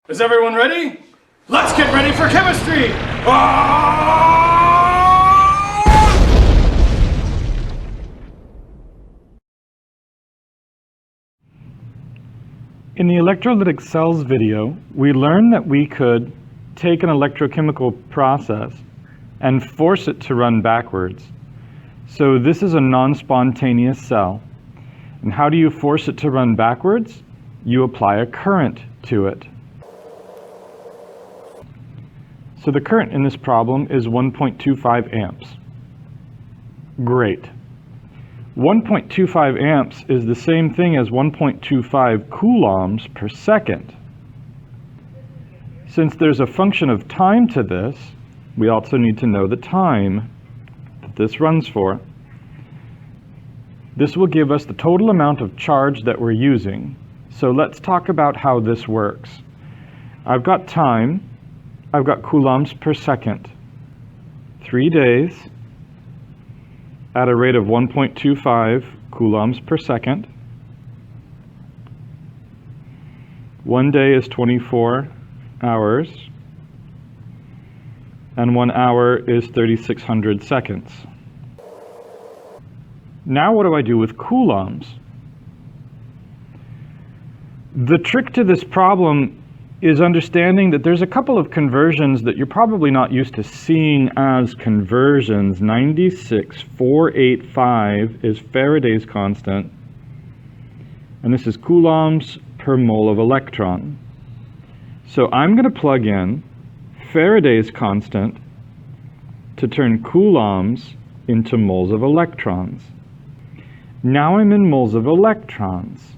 Is everyone ready? Let's get ready for chemistry! In the electrolytic cells video, we learned that we could take an electrochemical process and force it to run backwards. So this is a non-spontaneous cell. And how do you force it to run backwards? You apply a current to it. So the current in this problem is 1.25 amps. Great. 1.25 amps is the same thing as 1.25 coulombs per second. Since there's a function of time to this, we also need to know the time that this runs for. This will give us the total amount of charge that we're using. So let's talk about how this works. I've got time. I've got coulombs per second. 3 days at a rate of 1.25 coulombs per second. 1 day is 24 hours, and 1 hour is 3,600 seconds. Now what do I do with coulombs? The trick to this problem is understanding that there's a couple of conversions that you're probably not used to seeing as conversions. 96,485 is Faraday's constant, and this is coulombs per mole of electron. So I'm going to plug in Faraday's constant to turn coulombs into moles of electrons. Now I'm in moles of electrons.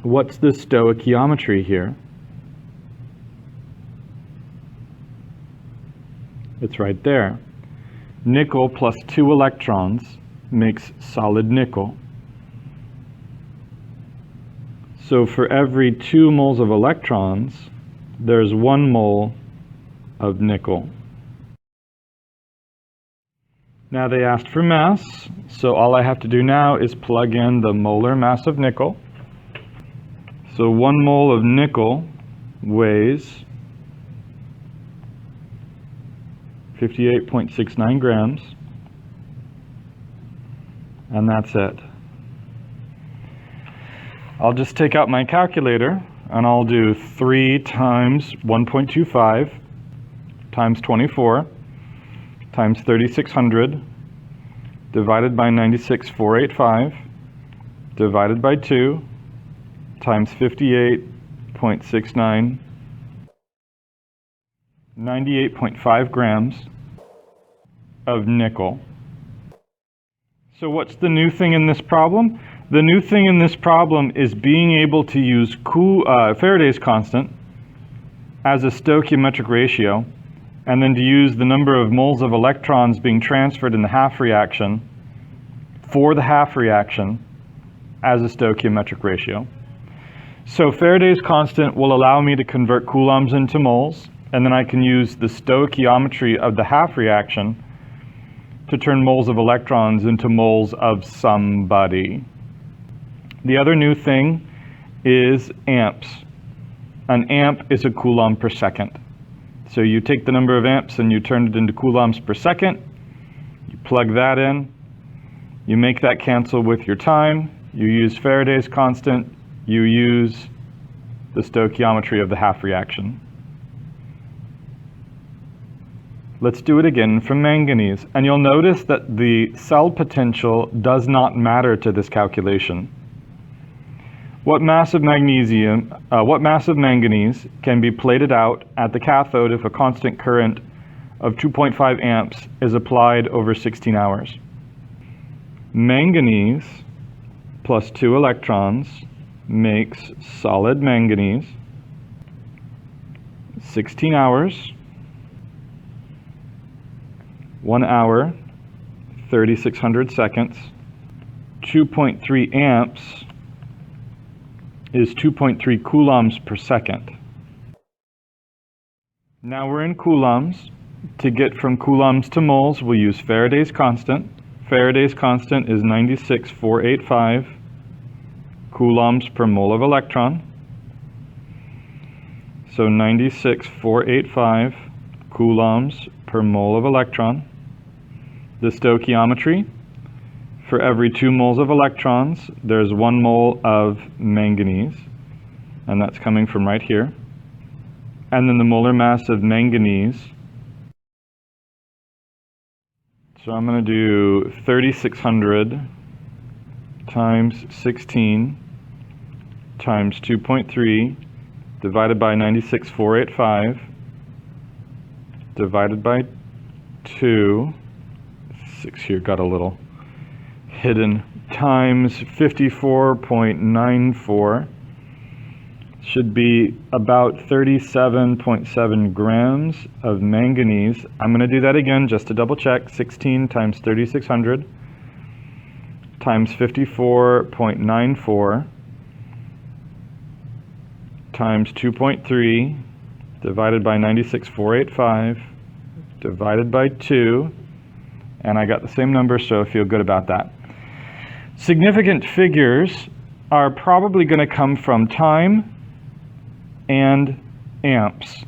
What's the stoichiometry here? It's right there. Nickel plus 2 electrons makes solid nickel. So for every 2 moles of electrons, there's 1 mole of nickel. Now they asked for mass, so all I have to do now is plug in the molar mass of nickel. So 1 mole of nickel weighs 58.69 grams, and that's it. I'll just take out my calculator and I'll do 3 times 1.25 times 24 times 3,600 divided by 96,485 divided by 2 times 58.69, 98.5 grams of nickel. So what's the new thing in this problem? The new thing in this problem is being able to use Faraday's constant as a stoichiometric ratio, and then to use the number of moles of electrons being transferred in the half reaction for the half reaction as a stoichiometric ratio. So Faraday's constant will allow me to convert coulombs into moles, and then I can use the stoichiometry of the half reaction to turn moles of electrons into moles of somebody. The other new thing is amps. An amp is a coulomb per second. So you take the number of amps and you turn it into coulombs per second. You plug that in. You make that cancel with your time. You use Faraday's constant. You use the stoichiometry of the half reaction. Let's do it again for manganese. And you'll notice that the cell potential does not matter to this calculation. What mass of manganese can be plated out at the cathode if a constant current of 2.5 amps is applied over 16 hours? Manganese plus 2 electrons makes solid manganese. 16 hours, 1 hour, 3,600 seconds. 2.3 amps is 2.3 coulombs per second. Now we're in coulombs. To get from coulombs to moles, we'll use Faraday's constant. Faraday's constant is 96,485 coulombs per mole of electron. So 96,485 coulombs per mole of electron. The stoichiometry, for every 2 moles of electrons, there's 1 mole of manganese, and that's coming from right here. And then the molar mass of manganese. So I'm going to do 3,600 times 16 times 2.3 divided by 96,485 divided by 2. 6 here got a little hidden, times 54.94 should be about 37.7 grams of manganese. I'm going to do that again just to double check. 16 times 3,600 times 54.94 times 2.3 divided by 96,485 divided by 2, and I got the same number, so I feel good about that. Significant figures are probably going to come from time and amps.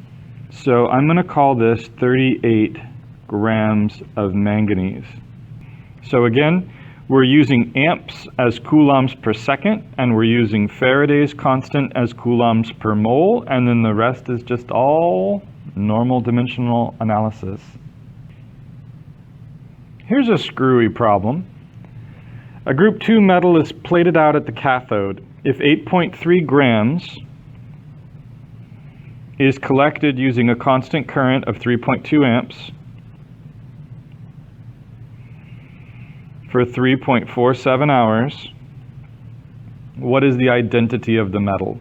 So I'm going to call this 38 grams of manganese. So again, we're using amps as coulombs per second, and we're using Faraday's constant as coulombs per mole, and then the rest is just all normal dimensional analysis. Here's a screwy problem. A group 2 metal is plated out at the cathode. If 8.3 grams is collected using a constant current of 3.2 amps for 3.47 hours, what is the identity of the metal?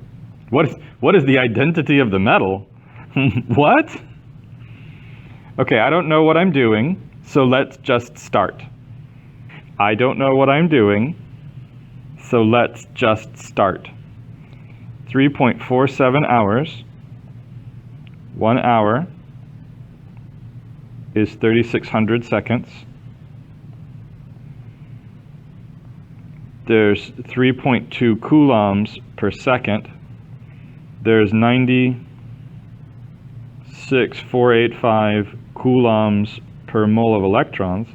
What is the identity of the metal? What? Okay, I don't know what I'm doing, so let's just start. I don't know what I'm doing, so let's just start. 3.47 hours. 1 hour is 3,600 seconds. There's 3.2 coulombs per second. There's 96,485 coulombs per mole of electrons.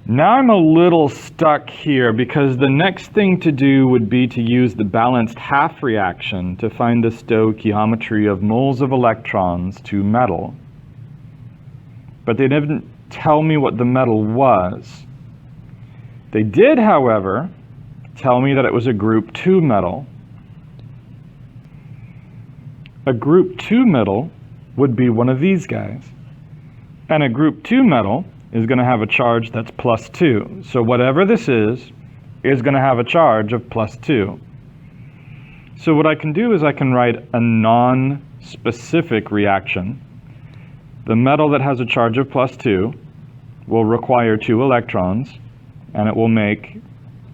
Now I'm a little stuck here because the next thing to do would be to use the balanced half reaction to find the stoichiometry of moles of electrons to metal. But they didn't tell me what the metal was. They did, however, tell me that it was a group 2 metal. A group 2 metal would be one of these guys. And a group 2 metal is going to have a charge that's plus 2. So whatever this is going to have a charge of plus 2. So what I can do is I can write a non-specific reaction. The metal that has a charge of plus 2 will require 2 electrons, and it will make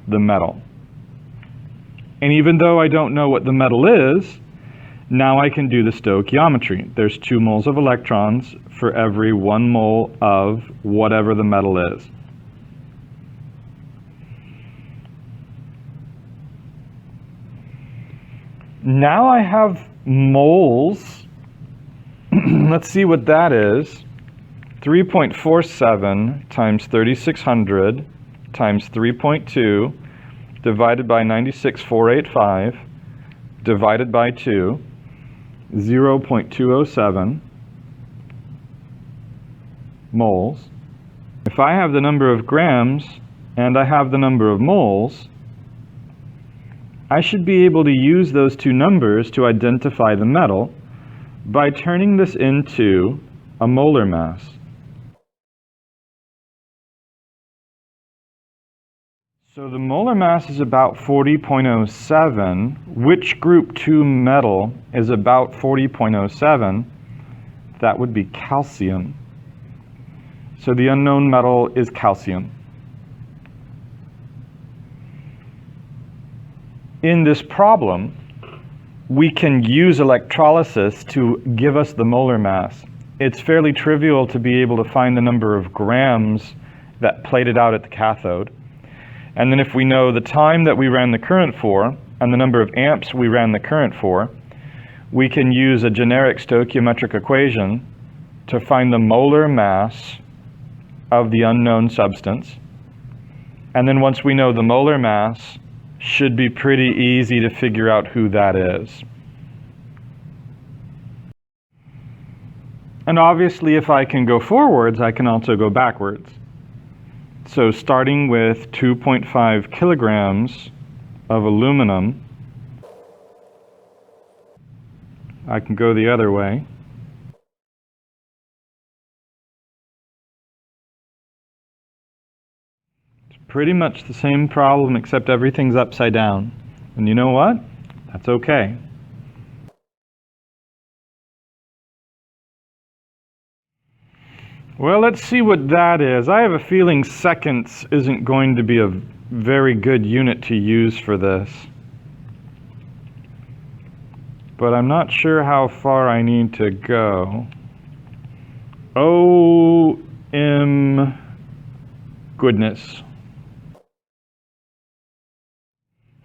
the metal. And even though I don't know what the metal is, now I can do the stoichiometry. There's 2 moles of electrons for every 1 mole of whatever the metal is. Now I have moles. Let's see what that is. 3.47 times 3,600 times 3.2 divided by 96,485 divided by 2. 0.207 moles. If I have the number of grams and I have the number of moles, I should be able to use those 2 numbers to identify the metal by turning this into a molar mass. So the molar mass is about 40.07. Which group 2 metal is about 40.07? That would be calcium. So the unknown metal is calcium. In this problem, we can use electrolysis to give us the molar mass. It's fairly trivial to be able to find the number of grams that plated out at the cathode. And then if we know the time that we ran the current for and the number of amps we ran the current for, we can use a generic stoichiometric equation to find the molar mass of the unknown substance. And then once we know the molar mass, should be pretty easy to figure out who that is. And obviously, if I can go forwards, I can also go backwards. So starting with 2.5 kilograms of aluminum, I can go the other way. It's pretty much the same problem, except everything's upside down. And you know what? That's okay. Well, let's see what that is. I have a feeling seconds isn't going to be a very good unit to use for this. But I'm not sure how far I need to go. Oh, goodness.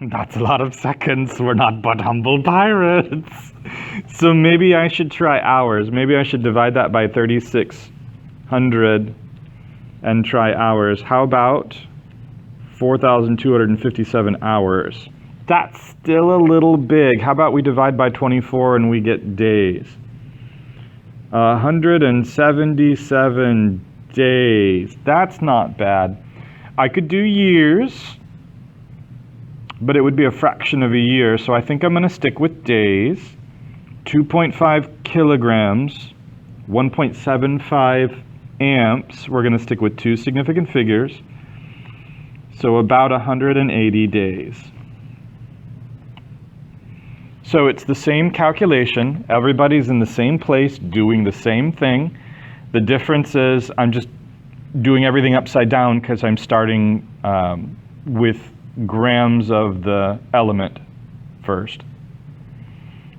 That's a lot of seconds. We're not but humble pirates. So maybe I should try hours. Maybe I should divide that by 3600 and try hours. How about 4,257 hours? That's still a little big. How about we divide by 24 and we get days? 177 days. That's not bad. I could do years, but it would be a fraction of a year, so I think I'm going to stick with days. 2.5 kilograms, 1.75 amps. We're going to stick with two significant figures. So about 180 days. So it's the same calculation. Everybody's in the same place doing the same thing. The difference is I'm just doing everything upside down because I'm starting with grams of the element first.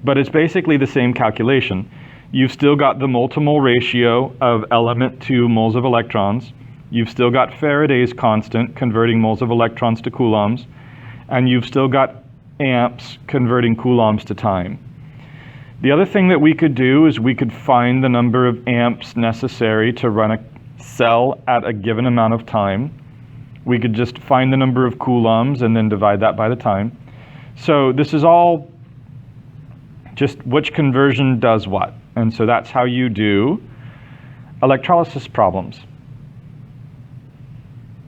But it's basically the same calculation. You've still got the mole-to-mole ratio of element to moles of electrons. You've still got Faraday's constant converting moles of electrons to coulombs. And you've still got amps converting coulombs to time. The other thing that we could do is we could find the number of amps necessary to run a cell at a given amount of time. We could just find the number of coulombs and then divide that by the time. So this is all just which conversion does what. And so that's how you do electrolysis problems.